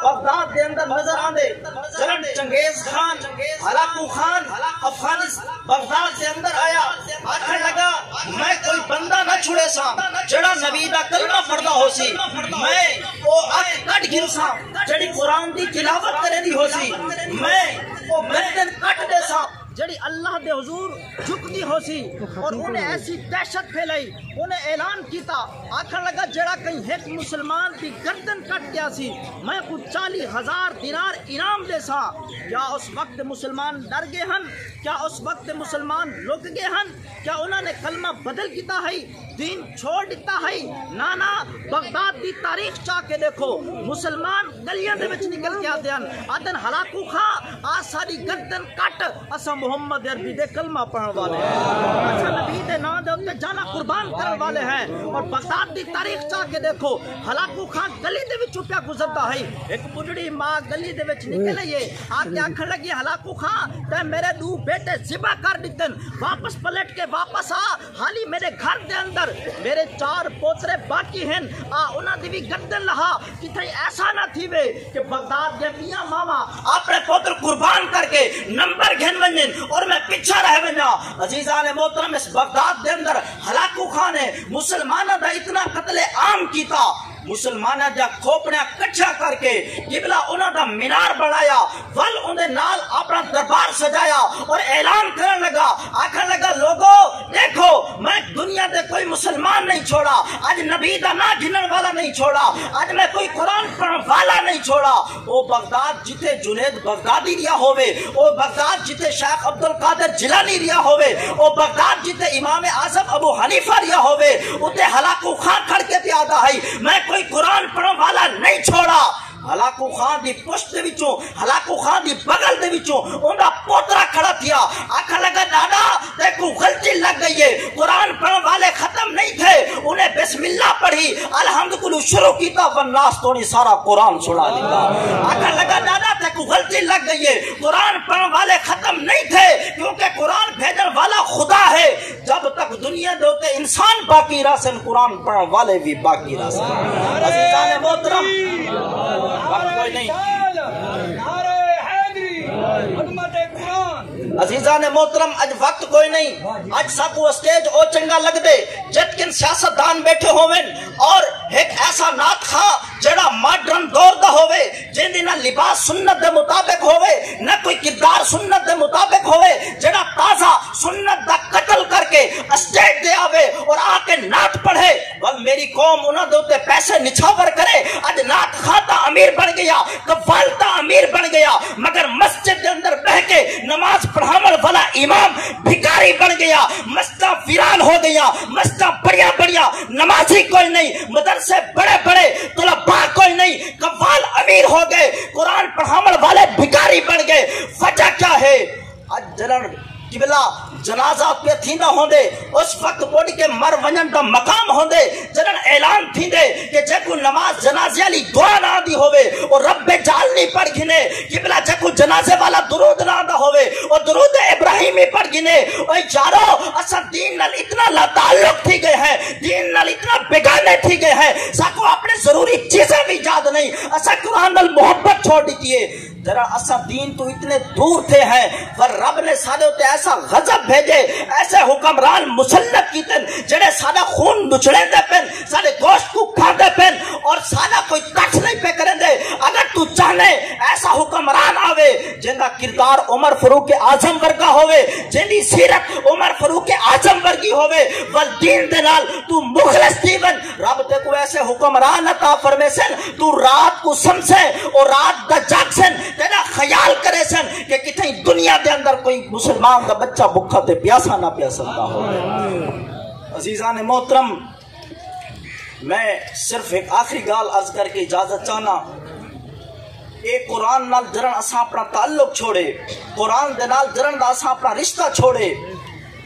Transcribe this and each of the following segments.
Baghdad دے اندر نظر آندے جلن Genghis Khan Hulagu Khan Afghanistan Baghdad دے اندر آیا آکھن لگا میں کوئی بندہ نہ چھڑے سا جڑا نبی دا کلمہ پڑھدا ہو سی میں او اکھ کٹ گن سا جڑی قرآن دی تلاوت کرے دی ہو سی میں او گردن کٹ دے سا جڑی اللہ دے حضور جھکتی ہو سی اور انہیں ایسی دہشت پھیلائی انہیں اعلان کیتا آکھن لگا جڑا کہیں ایک مسلمان دی گردن کٹ گیا سی میں کو 40,000 دینار انعام دے سا کیا اس وقت مسلمان ڈر گئے ہن کیا اس وقت مسلمان رک گئے ہن کیا انہوں نے کلمہ بدل کیتا ہے دین چھوڑ دیتا ہے نانا بغداد دی تاریخ چاہ کے دیکھو مسلمان گلیاں دے وچ نکل کے آتے ہیں آدن ہلاکو خان آ ساری گردن کٹ اسا محمد عربی دے کلمہ پڑھن والے ہیں اسا نبی دے نام دے اوتے جانا قربان کرن والے ہیں اور بغداد دی تاریخ چاہ کے دیکھو ہلاکو خان گلی دے وچ پیا گزردا ہے ایک بڈڑی ماں گلی دے وچ نکل آئی آ کے آکھن لگی ہلاکو خان تے میرے 2 بیٹے ذبح کر دتن واپس پلٹ کے واپس آ حالی میرے گھر دے اندر میرے 4 پوترے باقی ہیں انہاں دی بھی گردن لہا کتھے ایسا نہ تھی وے کہ بغداد دے میاں ماما اپنے پوتر قربان کر کے نمبر گھن ونجن اور میں پیچھے رہ ونجا عزیزان محترم اس بغداد دے اندر ہلاکو خان نے مسلمانہ دا اتنا قتل عام کیتا مسلمانہ جا کھوپڑیاں کچھا کر کے قبلہ انہاں دا مینار بڑھایا ول انہیں نال اپنا دربار سجایا اور اعلان کرن لگا آکھن لگا لوگو دیکھو میں دنیا دے کوئی مسلمان نہیں چھوڑا آج نبی دا نا گھنن والا نہیں چھوڑا آج میں کوئی قرآن پڑھن والا نہیں چھوڑا او بغداد جتے جنید بغدادی ریا ہوئے او بغداد جتے شیخ عبدالقادر جیلانی ریا ہوئے او بغداد جتے امام اعظم ابو حنیفہ ریا ہوئے اتے ہلاکو خان کھڑ کے پیادا ہے میں کوئی قرآن پڑھن والا نہیں چھوڑا ہلاکو خان دی پشت دے وچوں ہلاکو خان دی بغل دے وچوں اوندا پوترا کھڑا تھیا آکھن لگا دادا تے کو غلطی لگ گئی ہے قرآن پڑھن والے ختم نہیں تھے انہیں بسم اللہ پڑھی الحمد کلو شروع کیتا والناس تو نہیں سارا قرآن سنا دیتا آکھن لگا دادا تے کو غلطی لگ گئی ہے قرآن پڑھن والے ختم نہیں تھے کیونکہ قرآن بھیجن والا خدا ہے جب تک دنیا دے ہوتے انسان باقی راسن قرآن پڑھن والے بھی باقی راسن عزیزان محترم وقت کوئی نہیں عزیزان محترم اج وقت کوئی نہیں اج ساکو اسٹیج او چنگا لگ دے جتکن سیاست دان بیٹھے ہوئے اور ایک ایسا نات خواہ جڑا ماڈرن دور دا ہوئے جن دینا لباس سنت دے مطابق ہوئے نہ کوئی کردار سنت دے مطابق ہوئے جڑا تازہ سنت دا قتل کر کے اسٹیج دے آوے اور آکے نات پڑھے وال میری قوم انہوں دوتے پیسے نچھاور کرے اج نات خواہ امیر بن گیا قوالتا امیر بن گیا مگر مسجد دے اندر بہ کے نماز پڑھاون والا امام بھکاری بن گیا مسجد ویران ہو گیا مسجد بڑیا بڑیا نمازی کوئی نہیں مدرسے بڑے بڑے طلباء کوئی نہیں قوال امیر ہو گئے قرآن پڑھاون والے بھکاری بن گئے وجہ کیا ہے اج جلن قبلہ جنازہ پہ تھی نہ ہوندے اس وقت بوڑی کے مر ونجن دا مقام ہوندے جنن اعلان تھی دے کہ جے کو نماز جنازے علی دعا نہ دی ہوئے اور رب جال نہیں پڑھ گھنے قبلہ جے کو جنازے والا درود نہ دا ہوئے اور درود ابراہیمی پڑھ گھنے اور چارو اسا دین نال اتنا لا تعلق تھی گئے ہیں دین نال اتنا بگانے تھی گئے ہیں ساکو اپنے ضروری چیزیں بھی یاد نہیں اسا قرآن نال محبت چھوڑ دیتی ہے ذرا اسا دین تو اتنے دور تھے ہیں پر رب نے سارے ہوتے ایسا غضب بھیجے ایسے حکمران مسلط کیتن جڑے سارا خون نچڑے دے پن سارے گوشت کو کھا دے پن اور سارا کوئی تک نہیں پہ کریں دے اگر تو چاہنے ایسا حکمران آوے جن کا کردار عمر فاروق اعظم ورگا ہوئے جن کی سیرت عمر فاروق اعظم ورگی ہوئے والدین دے نال تو مخلص دیون رب تے کو ایسے حکمران عطا فرمے سن تو رات کو سمسے اور رات دا جاگ سن تیرا خیال کرے سن کہ کتنی دنیا دے اندر کوئی مسلمان کا بچہ بکھا تے پیاسا نہ پیاسا ہو عزیزان محترم میں صرف ایک آخری گال عرض کر کے اجازت چاہنا ایک قرآن نال جرن اساں اپنا تعلق چھوڑے قرآن دے نال جرن دا اساں اپنا رشتہ چھوڑے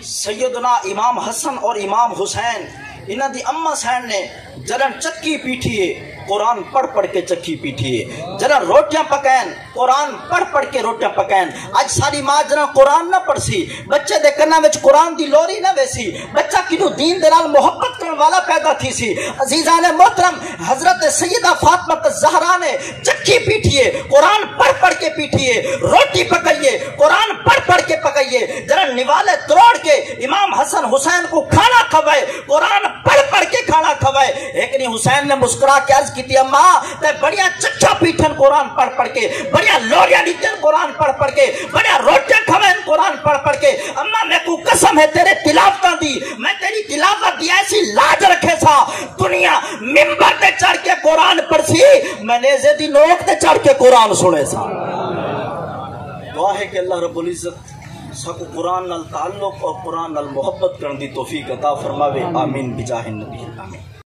سیدنا امام حسن اور امام حسین انہاں دی اماں حسین نے جرن چکی پیٹھیے قرآن پڑھ پڑھ کے چکی پیٹھیے جرا روٹیاں پکائیں قرآن پڑھ پڑھ کے روٹیاں پکائیں آج ساری ماں جرا قرآن نہ پڑھ سی بچے دے کرنا وچ قرآن دی لوری نہ ویسی بچہ کنو دین دے نال محبت کرن والا پیدا تھی سی عزیزان محترم حضرت سیدہ فاطمہ الزہرا نے چکی پیٹھی قرآن پڑھ کے پیٹھیے، روٹی پکائیے قرآن پڑھ کے پکائیے، ذرا نوالے توڑ کے امام حسن حسین کو کھانا کھوائے، قرآن پڑھ کے کھانا کھوائے۔ ایک نہیں حسین نے مسکرا کے عرض کی تھی اماں تے بڑیا چچا پیٹھن قرآن پڑھ کے، بڑیا لوڑیا نیچن قرآن پڑھ کے، بڑیا روٹے کھوائن قرآن پڑھ کے۔ اماں میں کو قسم ہے تیرے تلاوتاں دی، میں تیری تلاوت دی ایسی لاج رکھے سا، دنیا ممبر تے چڑھ کے قرآن پڑھ سی، میں نیزے دی نوک تے چڑھ کے قرآن سنے سا۔ دعا ہے کہ اللہ رب العزت سکو قرآن نال تعلق اور قرآن نال محبت کرن دی توفیق عطا فرماوے، آمین بجاہ النبی آمین۔